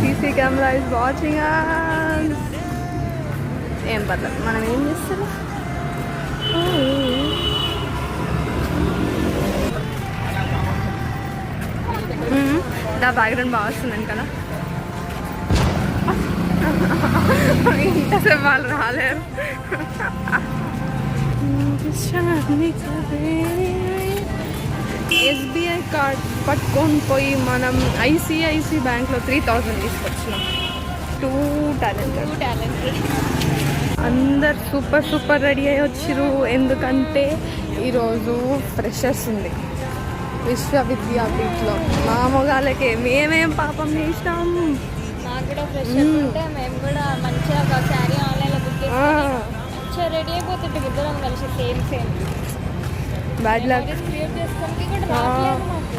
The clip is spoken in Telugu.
CC camera is watching us. ఏం పర్లేదు, మనం ఏం చేస్తాం. దా బ్యాక్గ్రౌండ్ బాగా వస్తుందని కదా. ఇంతసేపు వాళ్ళు రాలేరు. ఎస్బీఐ కార్డ్ పట్టుకొని పోయి మనం ఐసిఐసి బ్యాంక్లో 3000 తీసుకొచ్చినాం. Too talented. అందరు సూపర్ రెడీ అయ్యి వచ్చిర్రు. ఎందుకంటే ఈరోజు ఫ్రెషర్స్ ఉంది విశ్వవిద్యాపీఠలో. మా మొగాలకే మేమేం పాపం చేసినాం. నాకు కూడా ఫ్రెషర్ ఉంటే మేము కూడా మంచిగా ఒక శారీ ఆన్లైన్లో బుక్ చేసుకొని మంచిగా రెడీ అయిపోతుంటే ఇద్దరం కలిసి సేమ్ బ్యాడ్ లక్. క్రియేట్ చేసుకోవడానికి కూడా రావట్లేదు మాకు.